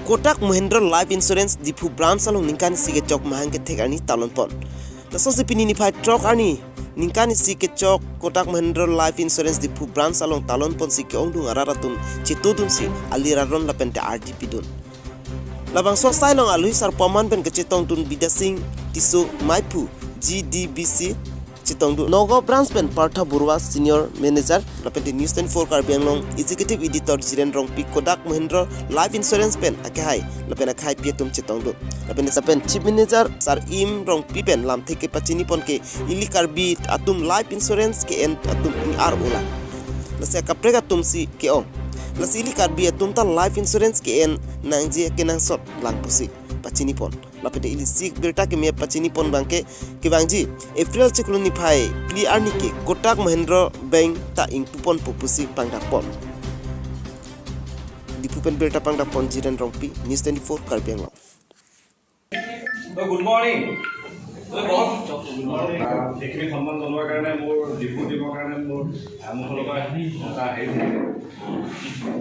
Kotak Mahindra Life Insurance Dipu branch along Ninkani Sige Chok Mahang ke thek ani talon pon. La so se pinini phai trok ani Ninkani Sige Chok Kotak Mahindra Life Insurance Dipu branch along talon pon si ke ongdung araratun chitudun si aliraron la pente RDP dun. Labang so sai long alui sar paman pen ke chitong tun bidasing tisu maipu GDBC chitong du Nogo branch pen Partha Burwa senior manager la pente News 24 Karbiang long executive editor Jiren Rong Pi Kotak Mahindra Life Insurance pen akhai la pen akhai pi tum chitong du la pen sa pen chief manager sar im Rong Pi pen lam theke pachini pon ke ili karbi atum life insurance ke en atum ar ola la se kaprega tum si ke ong la sili karbi atum ta life insurance ke en nangje ke nang sot lang pusi pachini pon la pen ili sik berta ke me pachini pon bangke ke bangji April chikluni phai clear ni ke Kotak Mahindra bank ta ing pupon pupusi pangda pon dipupen berta pangda pon Jiren Rong Pi News 24 Karbiang long. Good morning. এইখিনি সন্মান জনোৱাৰ কাৰণে মোৰ depot দিবৰ কাৰণে মোৰ এটা হেৰি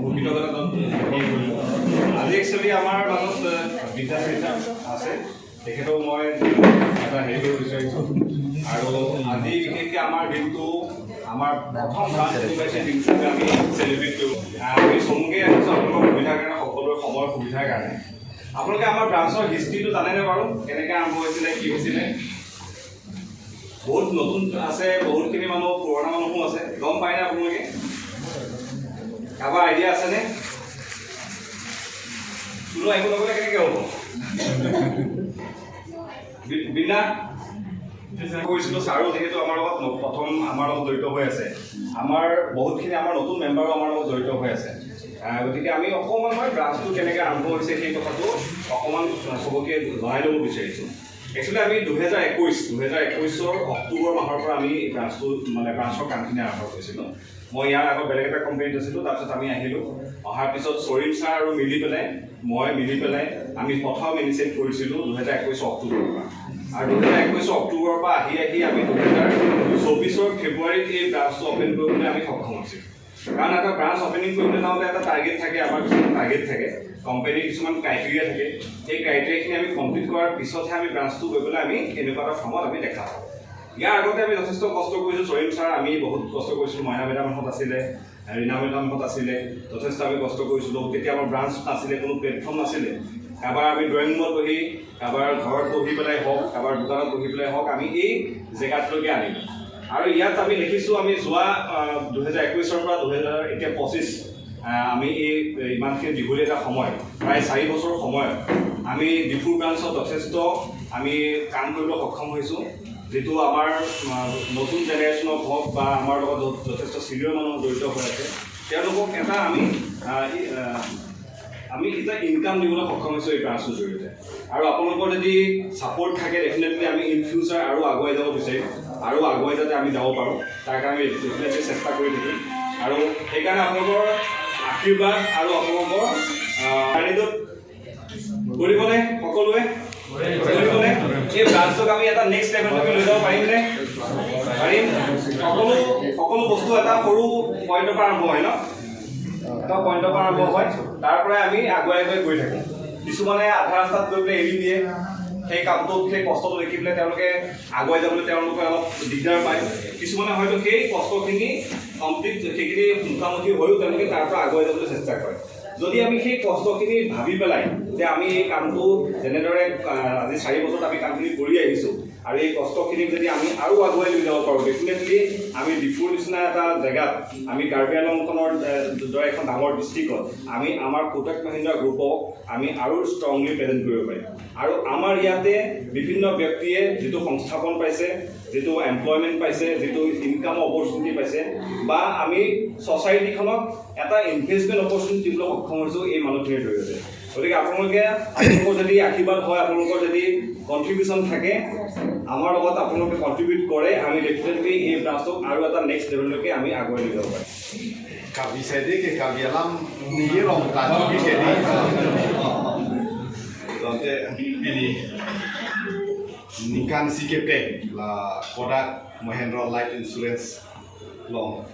মোৰ কৃতজ্ঞতা আজি একচুৱেলি আমাৰ মাজত বিদ্যাচাৰিতা আছে তেখেতক মই এটা হেৰি কৰিব বিচাৰিছোঁ আৰু আজি বিশেষকৈ আমাৰ দিনটো আমাৰ প্ৰথম ব্ৰাঞ্চ এনিভাৰ্চাৰী দিনটোকে আমি চেলিব্ৰেট কৰোঁ আমি চমুকৈ আহিছোঁ আপোনালোকৰ সুবিধাৰ কাৰণে সকলোৰে সময়ৰ সুবিধাৰ কাৰণে আপোনালোকে আমাৰ ব্ৰাঞ্চৰ হিষ্ট্ৰীটো জানেনে বাৰু কেনেকৈ আৰম্ভ হৈছিলে কি হৈছিলে বহুত নতুন আছে বহুতখিনি মানুহ পুৰণা মানুহো আছে গম পায়নে আপোনালোকে কাৰোবাৰ আইডিয়া আছেনে কোনো একো নকলে কেনেকৈ হ'ব বিনা কৈছিলোঁ ছাৰো যিহেতু আমাৰ লগত প্ৰথম আমাৰ লগত জড়িত হৈ আছে আমাৰ বহুতখিনি আমাৰ নতুন মেম্বাৰো আমাৰ লগত জড়িত হৈ আছে গতিকে আমি অকণমান মই ব্ৰাঞ্চটো কেনেকৈ আৰম্ভ হৈছে সেই কথাটো অকণমান চবকে জনাই ল'ব বিচাৰিছোঁ একচুৱেলি আমি 2021 অক্টোবৰ মাহৰ পৰা আমি ব্ৰাঞ্চটো মানে ব্ৰাঞ্চৰ কামখিনি আৰম্ভ কৰিছিলোঁ মই ইয়াৰ আগত বেলেগ এটা কোম্পানীত আছিলোঁ তাৰপিছত আমি আহিলোঁ অহাৰ পিছত চৰিম ছাৰ আৰু মই মিলি পেলাই আমি প্ৰথম ইনিচিয়েট কৰিছিলোঁ 2021 অক্টোবৰৰ পৰা আৰু 2021 অক্টোবৰৰ পৰা আহি আমি 2024 ফেব্ৰুৱাৰীত এই ব্ৰাঞ্চটো অপেন কৰিবলৈ আমি সক্ষম হৈছিলোঁ কাৰণ এটা ব্ৰাঞ্চ অপেনিং কৰিবলৈ যাওঁতে এটা টাৰ্গেট থাকে আমাৰ কিছুমান টাৰ্গেট থাকে কোম্পানীৰ কিছুমান ক্ৰাইটেৰিয়া থাকে সেই ক্ৰাইটেৰিয়াখিনি আমি কমপ্লিট কৰাৰ পিছতহে আমি ব্ৰাঞ্চটো গৈ পেলাই আমি এনেকুৱা এটা ফৰ্মত আমি দেখা পাওঁ ইয়াৰ আগতে আমি যথেষ্ট কষ্ট কৰিছোঁ চৰিম ছাৰ আমি বহুত কষ্ট কৰিছিলোঁ মইনা মেডামহঁত আছিলে ৰীণা মেডামহঁত আছিলে যথেষ্ট আমি কষ্ট কৰিছিলোঁ তেতিয়া আমাৰ ব্ৰাঞ্চ নাছিলে কোনো প্লেটফৰ্ম নাছিলে কাৰোবাৰ আমি ড্ৰয়িং ৰুমত বহি কাৰোবাৰ ঘৰত বহি পেলাই হওক কাৰোবাৰ দোকানত বহি পেলাই হওক আমি এই জেগাটোলৈকে আনিলোঁ আৰু ইয়াত আমি দেখিছোঁ আমি যোৱা 2021 পৰা 2025 আমি এই ইমানখিনি দীঘলীয়া এটা সময় প্ৰায় 4 বছৰ সময়ত আমি ডিফু ব্ৰাঞ্চত যথেষ্ট আমি কাম কৰিবলৈ সক্ষম হৈছোঁ যিটো আমাৰ নতুন জেনেৰেশ্যনক হওক বা আমাৰ লগত যথেষ্ট চিনিয়ৰ মানুহ জড়িত হৈ আছে তেওঁলোকক এটা আমি এটা ইনকাম দিবলৈ সক্ষম হৈছোঁ এই ব্ৰাঞ্চটোৰ জৰিয়তে আৰু আপোনালোকৰ যদি ছাপোৰ্ট থাকে ডেফিনেটলি আমি ইন ফিউচাৰ আৰু আগুৱাই যাব বিচাৰিম আৰু আগুৱাই যাতে আমি যাব পাৰোঁ তাৰ কাৰণে আমি ডেফিনেটলি চেষ্টা কৰি থাকিম আৰু সেইকাৰণে আপোনালোকৰ আশীৰ্বাদ আৰু আপোনালোকৰ কাৰ্যত কৰিবনে সকলোৱে কৰিবনে এই ব্ৰাঞ্চটোক আমি এটা নেক্সট লেভেললৈকে লৈ যাব পাৰিমনে পাৰিম সকলো বস্তু এটা সৰু পইণ্টৰ পৰা আৰম্ভ হয় ন এটা পইণ্টৰ পৰা আৰম্ভ হয় তাৰ পৰাই আমি আগুৱাই গৈ থাকোঁ কিছুমানে আধা ৰাস্তাত গৈ পেলাই এৰি দিয়ে সেই কামটোত সেই কষ্টটো দেখি পেলাই তেওঁলোকে আগুৱাই যাবলৈ তেওঁলোকে অলপ দিগদাৰ পায় কিছুমানে হয়তো সেই কষ্টখিনি কমপ্লিট সেইখিনি মুখামুখি হৈও তেওঁলোকে তাৰ পৰা আগুৱাই যাবলৈ চেষ্টা কৰে যদি আমি সেই কষ্টখিনি ভাবি পেলাই যে আমি এই কামটো যেনেদৰে আজি 4 বছৰত আমি কামখিনি কৰি আহিছোঁ আৰু এই কষ্টখিনিক যদি আমি আৰু আগুৱাই লৈ যাব পাৰোঁ ডেফিনেটলি আমি ডিফুৰ নিচিনা এটা জেগাত আমি কাৰ্বি আংলংখনৰ দৰে এখন ডাঙৰ ডিষ্ট্ৰিক্টত আমি আমাৰ কোটাক মহিন্দ্ৰা গ্ৰুপক আমি আৰু ষ্ট্ৰংলি প্ৰেজেণ্ট কৰিব পাৰিম আৰু আমাৰ ইয়াতে বিভিন্ন ব্যক্তিয়ে যিটো সংস্থাপন পাইছে যিটো এমপ্লয়মেণ্ট পাইছে যিটো ইনকাম অপৰচুনিটি পাইছে বা আমি ছ'চাইটিখনক এটা ইনভেষ্টমেণ্ট অপৰচুনিটি দিবলৈ সক্ষম হৈছোঁ এই মানুহখিনিৰ জৰিয়তে গতিকে আপোনালোকৰ যদি আশীৰ্বাদ হয় আপোনালোকৰ যদি কণ্ট্ৰিবিউশ্যন থাকে আমাৰ লগত আপোনালোকে কণ্ট্ৰিবিউট কৰে আমি ডেফিনেটলি এই ব্ৰাঞ্চটোক আৰু এটা নেক্সট লেভেললৈকে আমি aguai লৈ যাব পাৰিম Bisa di ke kabialam ni long tadi bisa di. Nanti pilih nikan si kepe la Kotak Mahindra Life Insurance long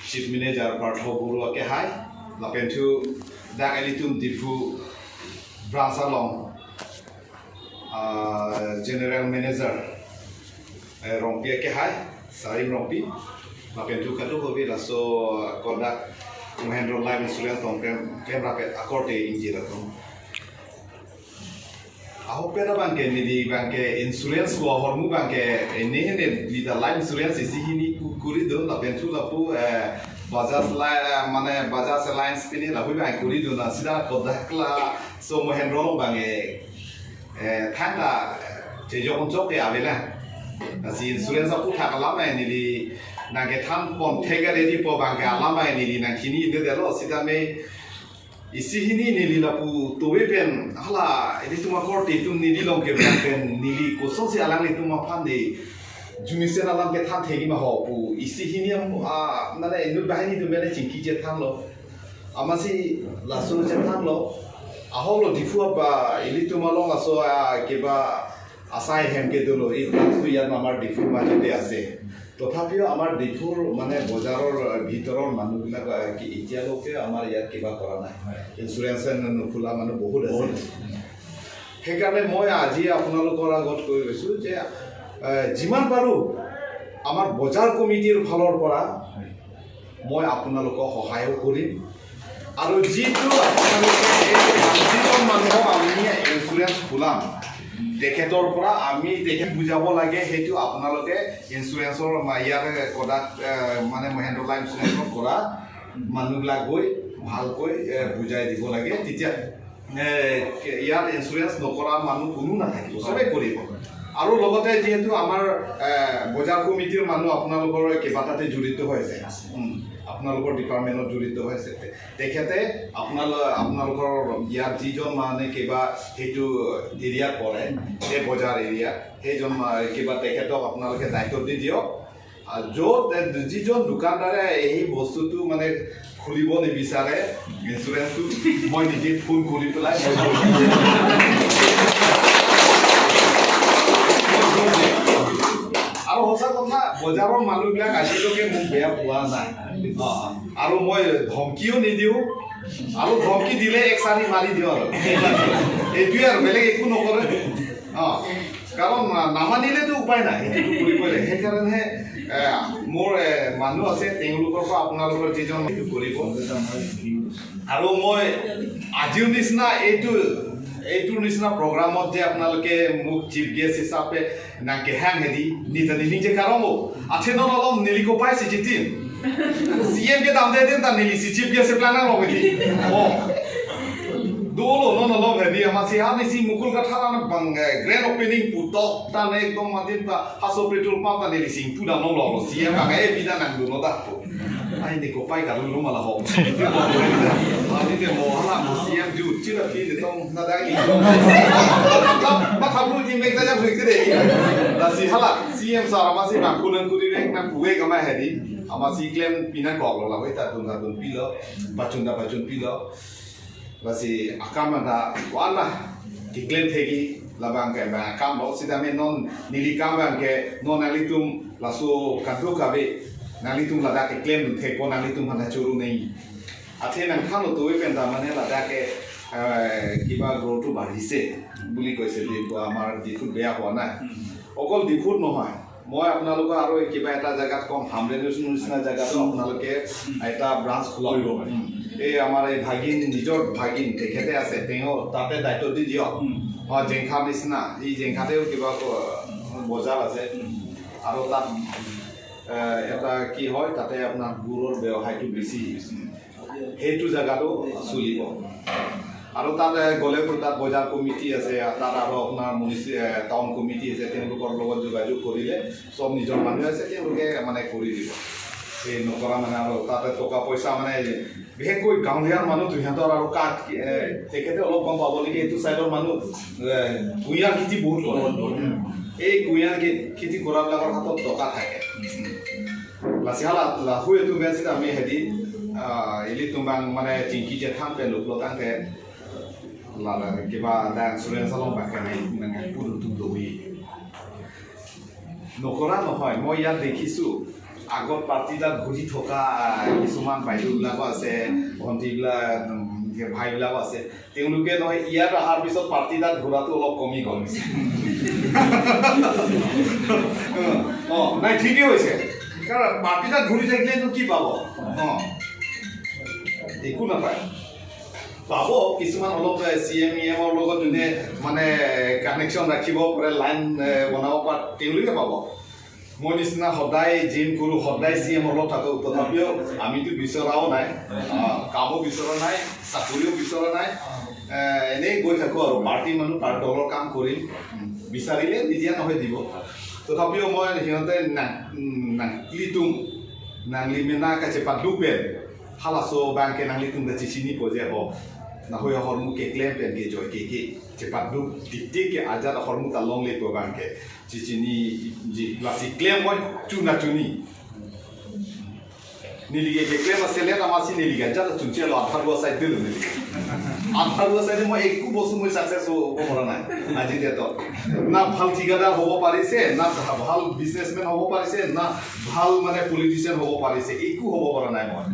chief manager Partha Burwa ke hai la pentu dak elitum difu branch along general manager rompi ke hai sarim rompi lapentu katu hobi laso kodak Mahendra Life Insurance tom claim rapet akorte injira tom aho pera banke nidi banke insurance ko hormu banke nehne lida life insurance sihini kuri do lapentu lapu Bajaj মানে Bajaj Alliance pini lahui bank kuri do na sida kodakla so Mahendra long bange thanga je jokon jok ke avela asi insurance apu thakala mai nili nage tham pon thegare di po banke ala mai nili na kini inde delo sida me isi hini nili lapu tobe pen hala edi tuma korte tum nili long ke pen nili ko so si alang li tuma phande jumisen alam ke tham thegi ma ho pu isi hini nale enu bahini tu mene chinki je tham lo amasi lasu je tham lo aholo difu ba ili tuma long aso kiba asai hem ke dolo এই প্লাসটো ইয়াত আমাৰ ডিফুৰ মাজতে আছে তথাপিও আমাৰ ডিফুৰ মানে বজাৰৰ ভিতৰৰ মানুহবিলাক কি এতিয়ালৈকে আমাৰ ইয়াত কিবা কৰা নাই ইনসুৰেন্স নখোলা মানুহ বহুত আছে সেইকাৰণে মই আজি আপোনালোকৰ আগত কৈ গৈছো যে যিমান পাৰো আমাৰ বজাৰ কমিটিৰ ফালৰ পৰা মই আপোনালোকক সহায় কৰিম আৰু যিটো আপোনালোকে যিজন মানুহক আমি ইনসুৰেন্স খোলাম তেখেতৰ পৰা আমি তেখেত বুজাব লাগে সেইটো আপোনালোকে ইনসুৰেন্সৰ ইয়াৰ কডাক মানে মহেন্দ্ৰ লাইফ ইনসুৰেন্সৰ কৰা মানুহবিলাক গৈ ভালকৈ বুজাই দিব লাগে তেতিয়া ইয়াৰ ইনসুৰেন্স নকৰা মানুহ কোনো নাথাকিব সবে কৰিব আৰু লগতে যেহেতু আমাৰ বজাৰ কমিটিৰ মানুহ আপোনালোকৰ কেইবাটাতে জড়িত হৈ আছে আপোনালোকৰ ডিপাৰ্টমেণ্টত জড়িত হৈ আছে তেখেতে আপোনালোকৰ ইয়াৰ যিজন মানে কিবা সেইটো এৰিয়াত পৰে সেই বজাৰ এৰিয়া সেইজন কিবা তেখেতক আপোনালোকে দায়িত্ব দি দিয়ক য'ত যিজন দোকানদাৰে এই বস্তুটো মানে খুলিব নিবিচাৰে ইনসুৰেন্সটো মই নিজে ফোন কৰি পেলাই আৰু সঁচা কথা বজাৰৰ মানুহবিলাক আজিলৈকে মোক বেয়া পোৱা নাই আৰু মই ধমকিও নিদিওঁ আৰু ধমকি দিলে এক চাৰি মাৰি দিওঁ আৰু এইটোৱে আৰু বেলেগ একো নকৰে কাৰণ নামানিলেতো উপায় নাই সেইটো কৰিবই লাগে সেইকাৰণে মোৰ মানুহ আছে তেওঁলোকৰ পৰা আপোনালোকৰ যিজন সেইটো কৰিব আৰু মই আজিৰ নিচিনা এইটোৰ নিচিনা প্ৰগ্ৰামত যে আপোনালোকে মোক চিফ গেষ্ট হিচাপে না কেহাং হেৰি নিজে কাৰণ আছে নলম নিলিকো পাইছে জিতিম CM ke dam de den tan ni si chip ke se plana lo ni dolo no lo ni amasi ha ni si mukul ka thara na bang grand opening puto ta na ekdom madin ta haso petrol pump ta ni sing puda no lo CM ka e bida na no da to ai ni ko pai ka lu ma la ho ani de mo hala mo CM ju chi la phi de tong na da ni ba tha lu ji mek da ja phik de la si hala CM sa ma si na kunan kuri re na puwe ka ma hedi amasi claim pina kok lo la weta tun pilo bacun pilo basi akamanda wala ki claim thegi labang ke ba kam lo sida me non nili kam bang ke non alitum laso kadro kabe nalitum lada ke claim the ko nalitum hana choru nei athe nang khalo to we penda mane lada ke kiba grow to bahise buli koise de amar difut beya howa na okol difut nohoy মই আপোনালোক আৰু কিবা এটা জায়গাত কম হামলেনৰ নিচিনা জায়গাত আপোনালোকে এটা ব্ৰাঞ্চ খোলাব এই আমাৰ এই ভাগিন নিজৰ ভাগিন তেখেতে আছে তেওঁ তাতে দায়িত্ব দি দিয়ক জেংখা নিচিনা এই জেংখাতেও কিবা বজাৰ আছে আৰু তাত এটা কি হয় তাতে আপোনাৰ গুৰৰ ব্যৱসায়টো বেছি সেইটো জায়গাটো চলিব আৰু তাত গ'লে তাত বজাৰ কমিটি আছে তাত আৰু আপোনাৰ টাউন কমিটি আছে তেওঁলোকৰ লগত যোগাযোগ কৰিলে চব নিজৰ মানুহ আছে তেওঁলোকে মানে কৰি দিব এই নকৰা মানে আৰু তাতে টকা পইচা মানে বিশেষকৈ গাঁৱলীয়া মানুহ সিহঁতৰ আৰু কাঠ তেখেতে অলপ গম পাব লাগে এইটো ছাইডৰ মানুহ কুঁহিয়াৰ খেতি বহুত কৰে এই কুঁহিয়াৰ খেতি কৰাবিলাকৰ হাতত টকা থাকে লাচিহালা লাহু এইটো বেছিত আমি হেৰি এলি তোমাক মানে চিংকি যে থামপে লোকলতাংকে lala kiba dan insurance along bakane nang puru tudoi nokora nohoy moi ya dekhisu agot party da ঘুরি থকা কিছুমান বাইদুলা আছে ভন্টিলা ভাইবিলাক আছে তেওঁলোকে নহয় ইয়াত অহাৰ পিছত পাৰ্টি তাত ঘূৰাটো অলপ কমি গ'ল নাই ঠিকেই হৈছে কাৰণ পাৰ্টি তাত ঘূৰি থাকিলেনো কি পাব একো নাপায় পাব কিছুমান অলপ CM-EMৰ লগত যোনে মানে কানেকশ্যন ৰাখিব পাৰে লাইন বনাব পাৰে তেওঁলোকে পাব মই নিচিনা সদায় জিম কৰোঁ সদায় CM অলপ থাকোঁ তথাপিও আমিতো বিচৰাও নাই কামো বিচৰা নাই চাকৰিও বিচৰা নাই এনেই গৈ থাকোঁ আৰু পাৰ্টি মানুহ তাৰ দলৰ কাম কৰিম বিচাৰিলে নিদিয়া নহয় দিব tetapi mo hiyote nang litung nang limena ka cepat dupen halaso bangke nang litung da sini po je ho na hoya hormu ke claim pen ke joy ke cepat du titik ke ajar hormu ta long le po bangke sini ji klasi claim mo tuna tuni nilige ke claim asele na masi nilige jada tunche lo atharwa side dilu nilige atharwa side mo ekku bosu mo success ho mora na aji de to na bhal ঠিকাদার হব পারিছে না ভাল businessman হব পারিছে না ভাল মানে politician হব পারিছে একু হব পারা নাই মই